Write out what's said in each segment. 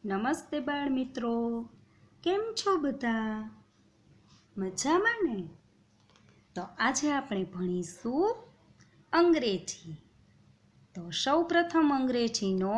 નમસ્તે બાળ મિત્રો, કેમ છો બધા? મજામાં ને? તો આજે આપણે ભણીશું અંગ્રેજી. તો સૌપ્રથમ અંગ્રેજીનો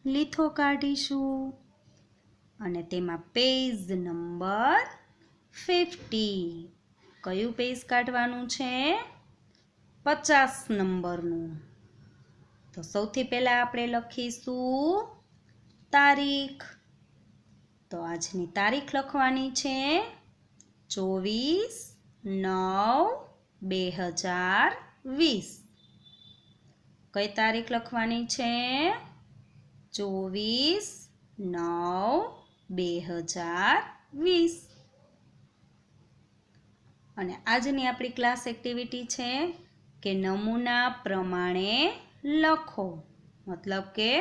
લીથો કાઢીશું અને તેમાં પેજ નંબર 50. કયું પેજ કાઢવાનું છે? 50 નંબરનું. તો સૌથી પહેલા આપણે લખીશું તારીખ. તો આજની તારીખ લખવાની છે 24/9/2020. કઈ તારીખ લખવાની છે? 24/9/2020. અને આજની આપણી ક્લાસ એક્ટિવિટી છે કે નમૂના પ્રમાણે લખો. મતલબ કે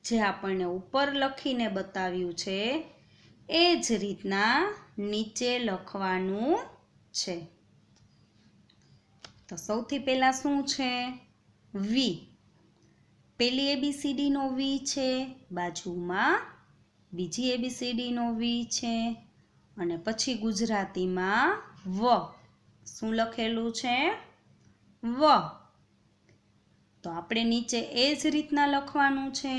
જે આપણને ઉપર લખીને બતાવ્યું છે એ જ રીતના નીચે લખવાનું છે. તો સૌથી પહેલા શું છે? વી. પેલી ABCD નો વી છે, બાજુમાં બીજી ABCD નો વી છે અને પછી ગુજરાતીમાં વ. શું લખેલું છે? વ. તો આપણે નીચે એ જ રીતના લખવાનું છે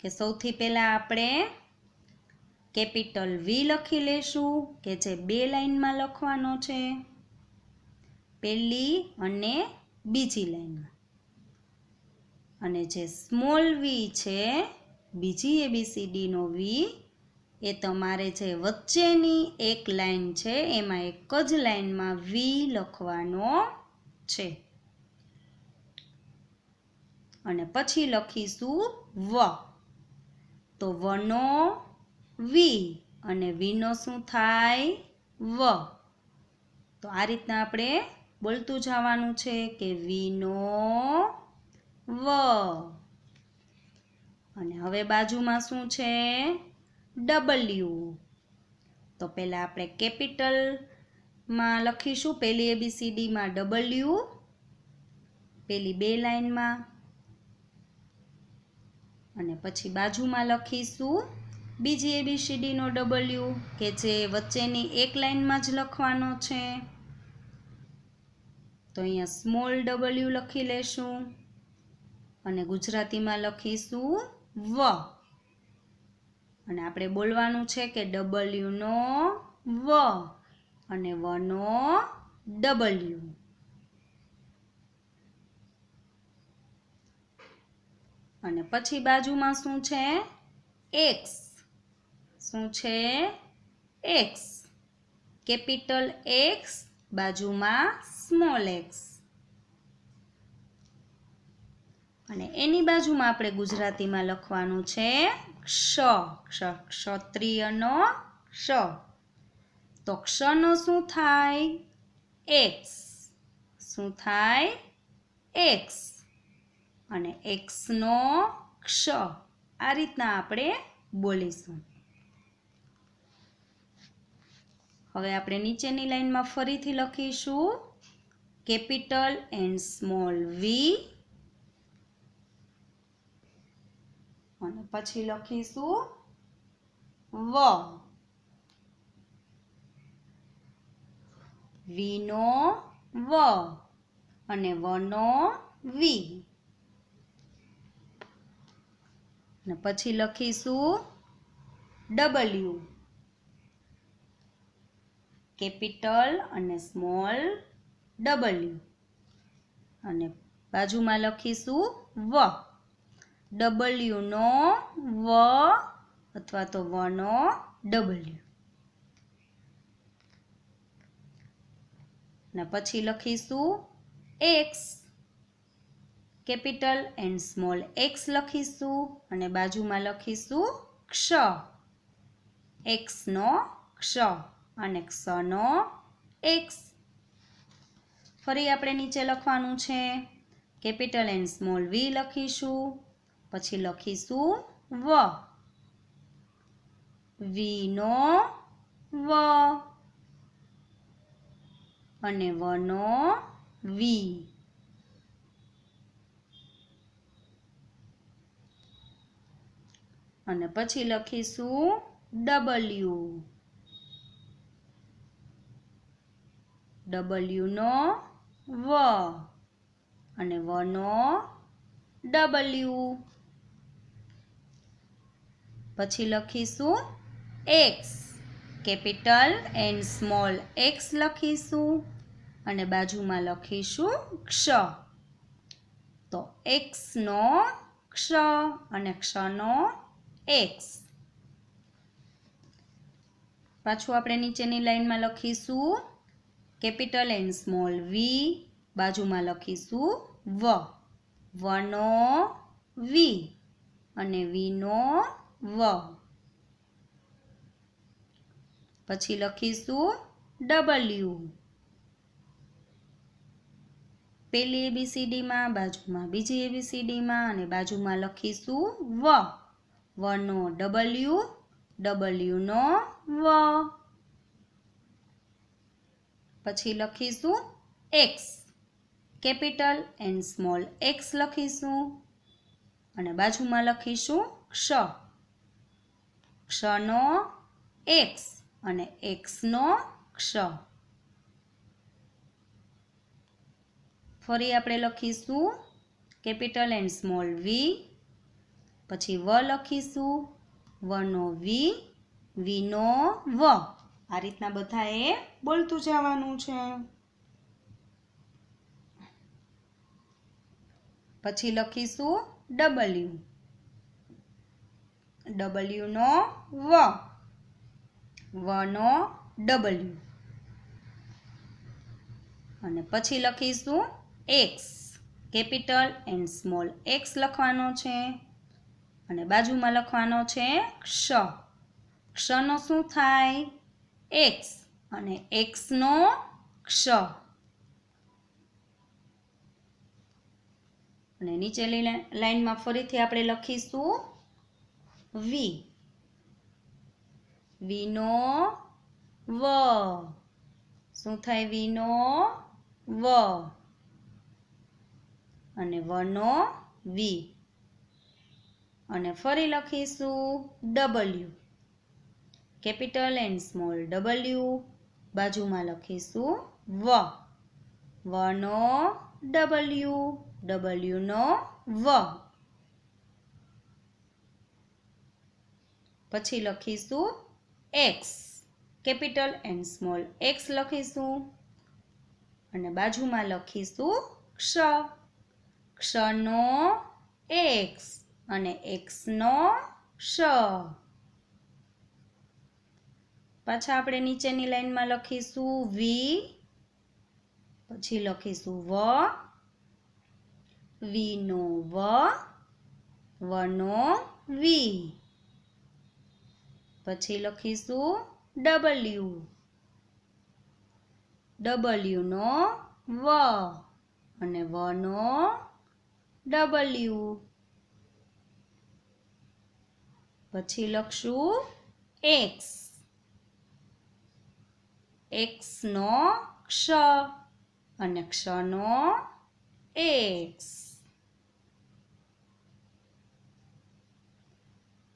કે સૌથી પહેલા આપણે કેપિટલ વી લખી લેશું કે જે 2 લાઈનમાં લખવાનો છે, પહેલી અને બીજી લાઈનમાં. અને જે સ્મોલ વી છે, બીજી ABCD નો વી, એ તમારે જે વચ્ચેની એક લાઈન છે એમાં એક જ લાઈનમાં વી લખવાનો છે. અને પછી લખીશું વ. તો વનો વી અને વીનો શું થાય? વ. તો આ રીતના આપણે બોલતું જવાનું છે કે વીનો વ. અને હવે બાજુમાં શું છે? ડબલ્યુ. તો પહેલા આપણે કેપિટલમાં લખીશું, પહેલી ABCD માં ડબલ્યુ, પહેલી 2 લાઈનમાં. અને પછી બાજુમાં લખીશું બીજી ABCD નો ડબલ્યુ કે જે વચ્ચેની એક લાઈનમાં જ લખવાનો છે. તો અહીંયા સ્મોલ ડબલ્યુ લખી લેશું અને ગુજરાતીમાં લખીશું વ. અને આપણે બોલવાનું છે કે ડબલ્યુ નો વ અને વનો ડબલ્યુ. અને પછી બાજુમાં શું છે? એક્સ. શું છે? એક્સ. કેપિટલ એક્સ, બાજુમાં સ્મોલ એક્સ. અને એની બાજુમાં આપણે ગુજરાતીમાં લખવાનું છે ક્ષ. ક્ષત્રિયનો ક્ષ. તો ક્ષનો શું થાય? એક્સ. શું થાય? એક્સ. અને એક્સનો ક્ષ. આ રીતના આપણે બોલીશું. હવે આપણે નીચેની લાઈનમાં ફરીથી લખીશું કેપિટલ એન્ડ સ્મોલ વી અને પછી લખીશું વ. વીનો વ અને વનો વી. અને પછી લખીશું ડબલ્યુ. કેપિટલ અને સ્મોલ ડબલ્યુ. અને બાજુમાં લખીશું વ. ડબલ્યુ નો વ અથવા તો વનો ડબલ્યુ. અને પછી લખીશું x. Capital and small x લખીશું અને બાજુમાં લખીશું ક્ષ. એક્સ નો ક્ષ અને ક્ષનો એક્સ. ફરી આપણે નીચે લખવાનું છે કેપિટલ એન્ડ સ્મોલ વી લખીશું, પછી લખીશું વ. વીનો વ અને વનો વી. અને પછી લખીશું ડબલ્યુ. ડબલ્યુ નો વ અને વ નો ડબલ્યુ. પછી લખીશું x. Capital and small x લખીશું અને બાજુમાં લખીશું ક્ષ. તો એક્સ નો ક્ષ અને ક્ષ નો એક્સ. પાછું આપણે નીચેની લાઈનમાં લખીશું કેપિટલ એન્ડ સ્મોલ વી, બાજુમાં લખીશું વ. વ નો વી અને વી નો વ. પછી લખીશું ડબલ્યુ. પેલી એબીસીડીમાં, બાજુમાં બીજી એબીસીડીમાં અને બાજુમાં લખીશું વ. વ નો ડબલ્યુ, ડબલ્યુ નો વ. પછી લખીશું x. Capital and small x લખીશું અને બાજુમાં લખીશું ક્ષ. ક્ષ નો એક્સ અને એક્સ નો ક્ષ. ફરી આપણે લખીશું કેપિટલ એન્ડ સ્મોલ વી, પછી વ લખીશું, વ નો વી, વી નો વ. આ રીતના બધાએ બોલતું જવાનું છે. પછી લખીશું ડબલ્યુ. ડબલ્યુ નો વ, વ નો ડબલ્યુ અને પછી લખીશું x. Capital and small x લખવાનો છે અને બાજુમાં લખવાનો છે ક્ષ. ક્ષ નો શું થાય? એક્સ અને એક્સ નો ક્ષ. અને નીચેની લાઈનમાં ફરીથી આપણે લખીશું વી. વી નો વ. શું થાય વી નો વ અને વ નો વી. અને ફરી લખીશું W. Capital and small W, બાજુમાં લખીશું વ. વ નો ડબલ્યુ, ડબલ્યુ નો વ. પછી લખીશું x. Capital and small x લખીશું અને બાજુમાં લખીશું ક્ષ. ક્ષ નો એક્સ અને એક્સ નો ક્ષ. પાછા આપણે નીચેની લાઈનમાં લખીશું વી, પછી લખીશું વ, વી નો વ, વ નો વી. પછી લખીશું ડબલ્યુ. ડબલ્યુ નો વ અને વ નો ડબલ્યુ. પછી લખશું એક્સ. એક્સ નો ક્ષ અને ક્ષ નો એક્સ.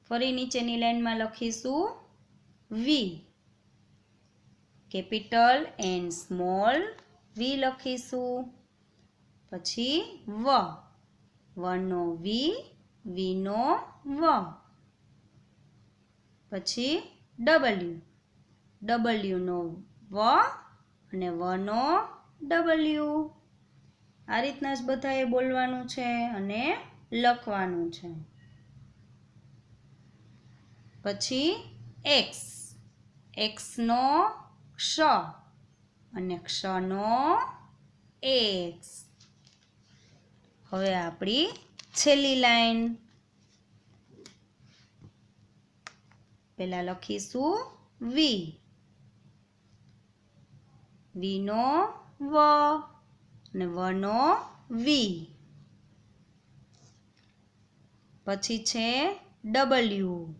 ફરી નીચેની લાઈનમાં લખીશું વી. કેપિટલ એન્ડ સ્મોલ વી લખીશું, પછી વ. વ નો વી, વી નો વ. પછી ડબલ્યુ. ડબલ્યુ નો વ અને વ નો ડબલ્યુ. આ રીતના જ બધાએ બોલવાનું છે અને લખવાનું છે. પછી એક્સ. એક્સ નો ક્ષ અને ક્ષ નો એક્સ. હવે આપણી છેલ્લી લાઈન. પહેલા લખીશું વી. વી નો વ અને વ નો વી. પછી છે ડબલ્યુ.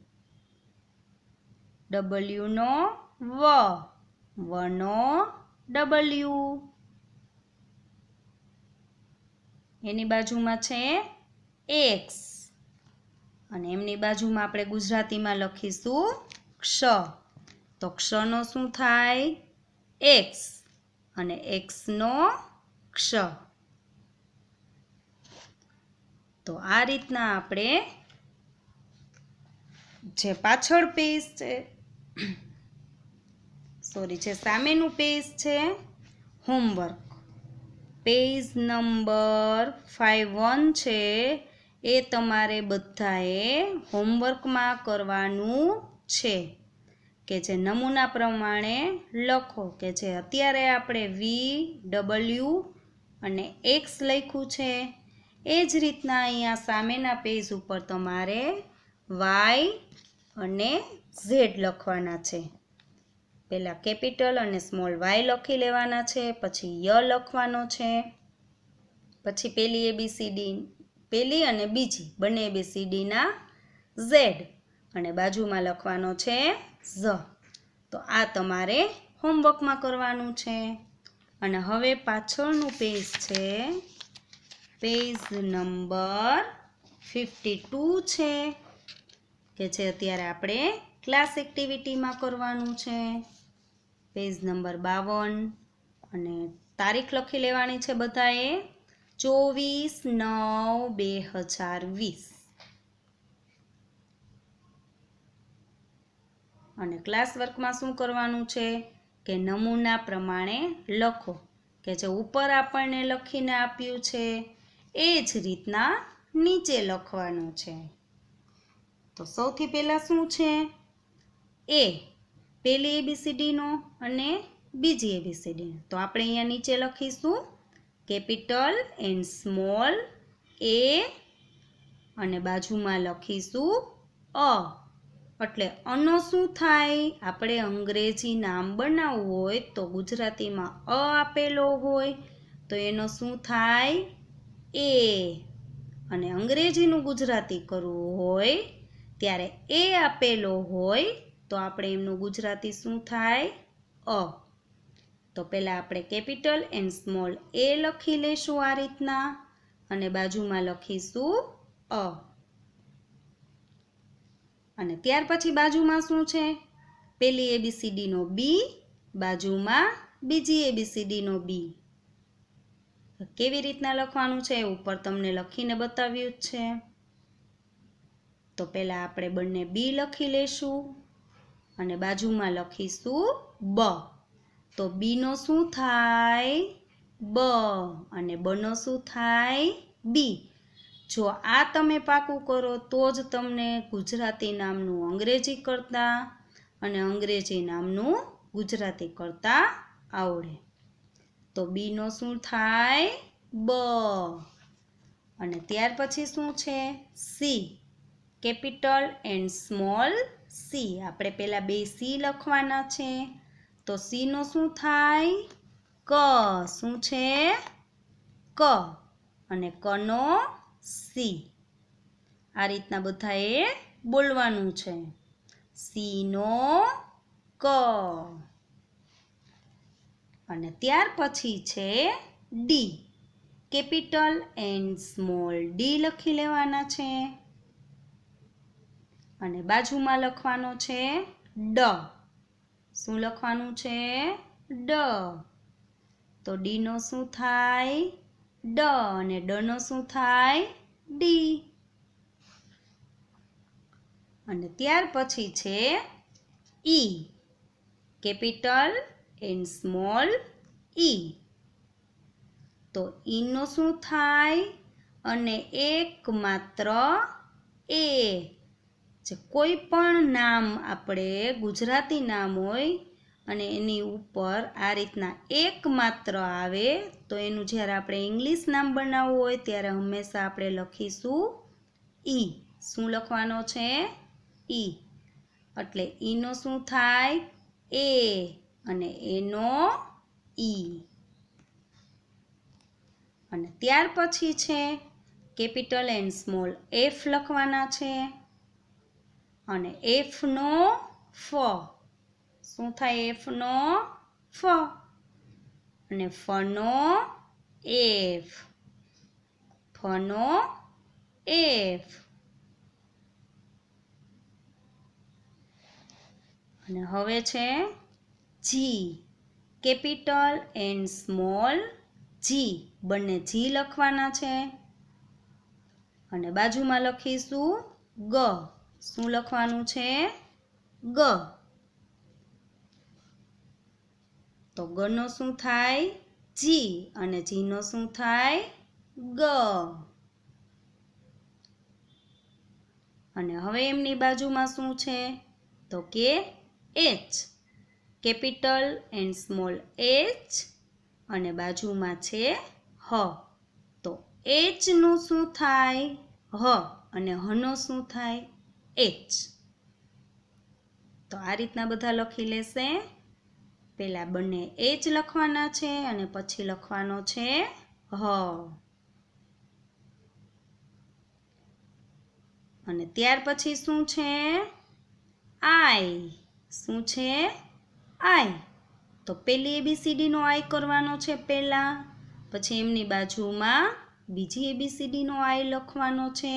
ડબલ્યુ નો વ, વ નો ડબલ્યુ. એની બાજુમાં છે એક્સ અને એમની બાજુમાં આપણે ગુજરાતીમાં લખીશું ક્ષ. તો ક્ષનો શું થાય? એક્સ. અને એક્સનો ક્ષ. તો આ રીતના આપણે જે પાછળ પેજ છે જે સામેનું પેજ છે હોમવર્ક, પેજ નંબર 51 છે, એ તમારે બધાએ હોમવર્કમાં કરવાનું છે કે જે નમૂના પ્રમાણે લખો કે જે અત્યારે આપણે VW અને X લખ્યું છે એ જ રીતના અહીંયા સામેના પેજ ઉપર તમારે Y અને Z લખવાના છે. પહેલાં કેપિટલ અને સ્મોલ y લખી લેવાના છે, પછી ય લખવાનો છે, પછી પહેલી અને બીજી બંને ABCDના Z અને બાજુમાં લખવાનો છે Z. તો આ તમારે હોમવર્કમાં કરવાનું છે. અને હવે પાછળનું પેજ છે, પેજ નંબર 52 છે કે જે અત્યારે આપણે ક્લાસ એક્ટિવિટીમાં કરવાનું છે. પેજ નંબર 52 અને તારીખ લખી લેવાની છે બધાએ 24/9/2020. અને ક્લાસ વર્કમાં શું કરવાનું છે કે નમૂના પ્રમાણે લખો કે જે ઉપર આપણને લખીને આપ્યું છે એ જ રીતના નીચે લખવાનું છે. તો સૌથી પહેલાં શું છે? એ પહેલી ABCDનો અને બીજી ABCDનો. તો આપણે અહીંયા નીચે લખીશું કેપિટલ એન્ડ સ્મોલ એ અને બાજુમાં લખીશું અ. એટલે અનો શું થાય? આપણે અંગ્રેજી નામ બનાવવું હોય તો ગુજરાતીમાં અ આપેલો હોય તો એનો શું થાય? એ. અને અંગ્રેજીનું ગુજરાતી કરવું હોય ત્યારે એ આપેલો હોય તો આપણે એમનું ગુજરાતી શું થાય? અ. તો પહેલાં આપણે કેપિટલ એન્ડ સ્મોલ એ લખી લેશું આ રીતના અને બાજુમાં લખીશું અ. અને ત્યાર પછી બાજુમાં શું છે? પહેલી ABCDનો બી, બાજુમાં બીજી ABCDનો બી. કેવી રીતના લખવાનું છે ઉપર તમને લખીને બતાવ્યું જ છે. તો પહેલાં આપણે બંને બી લખી લેશું અને બાજુમાં લખીશું બ. તો બીનો શું થાય? બ. અને બનો શું થાય? બી. જો આ તમે પાકું કરો તો જ તમને ગુજરાતી નામનું અંગ્રેજી કરતા અને અંગ્રેજી નામનું ગુજરાતી કરતા આવડે. તો બીનો શું થાય? બ. અને ત્યાર પછી શું છે? C. Capital and small C. આપણે પહેલાં બે સી લખવાના છે. તો સીનો શું થાય? ક. શું છે? ક. અને કનો સી. આ રીતના બધાએ બોલવાનું છે. સીનો ક. અને ત્યાર પછી છે D. Capital and small D લખી લેવાના છે અને બાજુમાં લખવાનો છે ડ. શું લખવાનું છે? ડ. તો ડીનો શું થાય? ડ. અને ડનો શું થાય? ડી. અને ત્યાર પછી છે ઈ. કેપિટલ એન્ડ સ્મોલ ઈ. તો ઈનો શું થાય? અને એક માત્ર એ. જે કોઈ પણ નામ આપણે ગુજરાતી નામ હોય અને એની ઉપર આ રીતના એક માત્ર આવે તો એનું જ્યારે આપણે ઇંગ્લિશ નામ બનાવવું હોય ત્યારે હંમેશા આપણે લખીશું ઈ. શું લખવાનો છે? ઈ. એટલે ઈનો શું થાય? એ. અને એનો ઈ. અને ત્યાર પછી છે કેપિટલ એન્ડ સ્મોલ એફ લખવાના છે અને એફનો ફ. શું થાય? એફનો ફ. અને ફનો એફ. ફનો એફ. અને હવે છે જી, કેપિટલ એન્ડ સ્મોલ જી, બંને જી લખવાના છે. અને બાજુમાં લખીશું ગ. શું લખવાનું છે? ગ. તો ગનો શું થાય? જી, અને જીનો શું થાય? ગ. અને હવે એમની બાજુમાં શું છે? તો કે H, capital and small H, અને બાજુમાં છે હ. તો એચ નું શું થાય? હ, અને હનો શું થાય? એચ. તો આ રીતના બધા લખી લેશે. પહેલા બંને એચ લખવાના છે અને પછી લખવાનો છે હ. અને ત્યાર પછી શું છે? આઈ. શું છે? આઈ. તો પેલી એબીસીડી નો આઈ કરવાનો છે પહેલા, પછી એમની બાજુમાં બીજી એબીસીડી નો આઈ લખવાનો છે,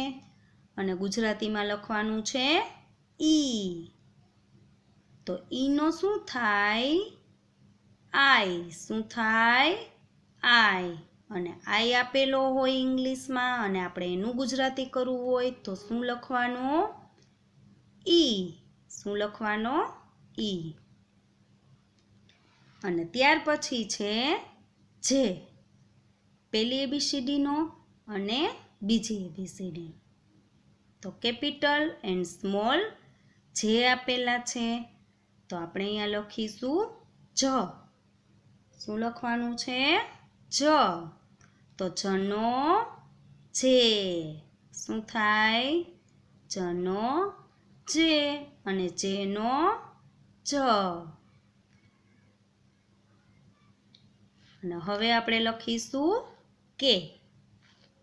અને ગુજરાતીમાં લખવાનું છે ઈ. તો ઈ નો શું થાય? આઈ. શું થાય? આઈ. અને આઈ આપેલો હોય ઇંગ્લિશમાં અને આપણે એનું ગુજરાતી કરવું હોય તો શું લખવાનો? ઈ. શું લખવાનો? ઈ. અને ત્યાર પછી છે જે, પહેલી એબીસીડી નો અને બીજી એબીસીડી. તો કેપિટલ એન્ડ સ્મોલ જે આપેલા છે, તો આપણે અહીંયા લખીશું જ. શું લખવાનું છે? જ. તો જનો જે. શું થાય? જનો જે, અને જેનો જ. અને હવે આપણે લખીશું કે,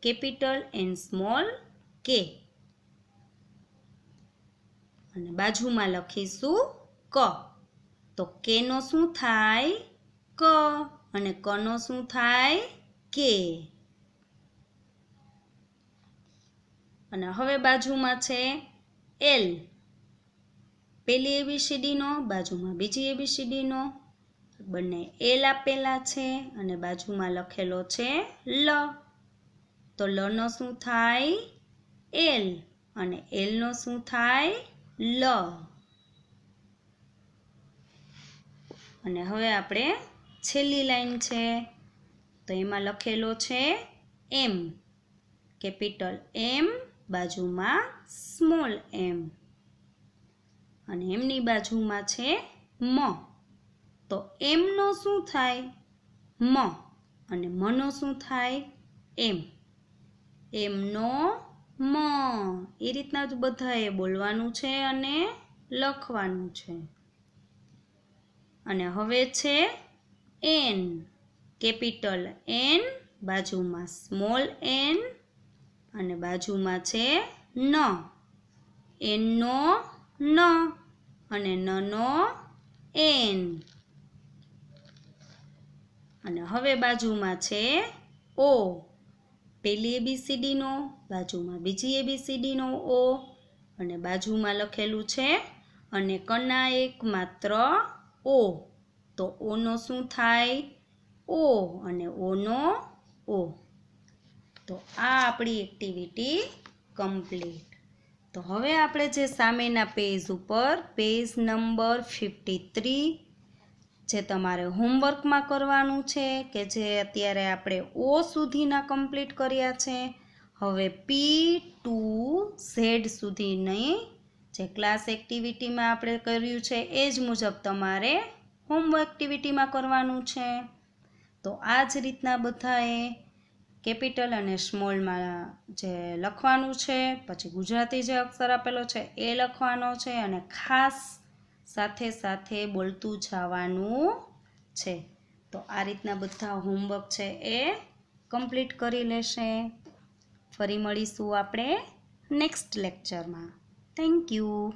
કેપિટલ એન્ડ સ્મોલ કે, અને બાજુમાં લખીશું ક. તો કે નો શું થાય? ક, અને ક નો શું થાય? કે. અને હવે બાજુમાં છે એલ, પેલી એબીસીડી નો, બાજુમાં બીજી એબીસીડી નો, બંને એલ આપેલા છે અને બાજુમાં લખેલો છે લ. તો લ નો શું થાય? એલ, અને એલ નો શું થાય? લ. અને હવે આપણે છેલ્લી લાઈન છે, તો એમાં લખેલો છે એમ, કેપિટલ એમ, બાજુમાં સ્મોલ એમ, અને એમની બાજુમાં છે મ. તો એમ નો શું થાય? મ, અને મ નો શું થાય? એમ. એમ નો મ. એ રીતના જ બધાએ બોલવાનું છે અને લખવાનું છે. અને હવે છે એન, કેપિટલ એન, બાજુમાં સ્મોલ એન, અને બાજુમાં છે ન. એન નો ન, અને ન નો એન. અને હવે બાજુમાં છે ઓ, પેલી એબીસીડી નો, બાજુમાં બીજી એબીસીડી નો ઓ, અને બાજુમાં લખેલું છે અને કના એક માત્ર ઓ. તો ઓ નો શું થાય? ઓ, અને ઓ નો ઓ. તો આ આપણી એક્ટિવિટી કમ્પ્લીટ. તો હવે આપણે જે સામેના પેજ ઉપર પેજ નંબર 53 જે તમારે હોમવર્કમાં કરવાનું છે, કે જે અત્યારે આપણે ઓ સુધીના કમ્પ્લીટ કર્યા છે, હવે પી ટુ ઝેડ સુધીની જે ક્લાસ એક્ટિવિટીમાં આપણે કર્યું છે એ જ મુજબ તમારે હોમવર્ક એક્ટિવિટીમાં કરવાનું છે. તો આ જ રીતના બધાએ કેપિટલ અને સ્મોલમાં જે લખવાનું છે, પછી ગુજરાતી જે અક્ષર આપેલો છે એ લખવાનો છે, અને ખાસ સાથે સાથે બોલતું જવાનું છે. તો આ રીતના બધા હોમવર્ક છે એ કમ્પ્લીટ કરી લેશે. ફરી મળીશું આપણે નેક્સ્ટ લેક્ચરમાં. Thank you.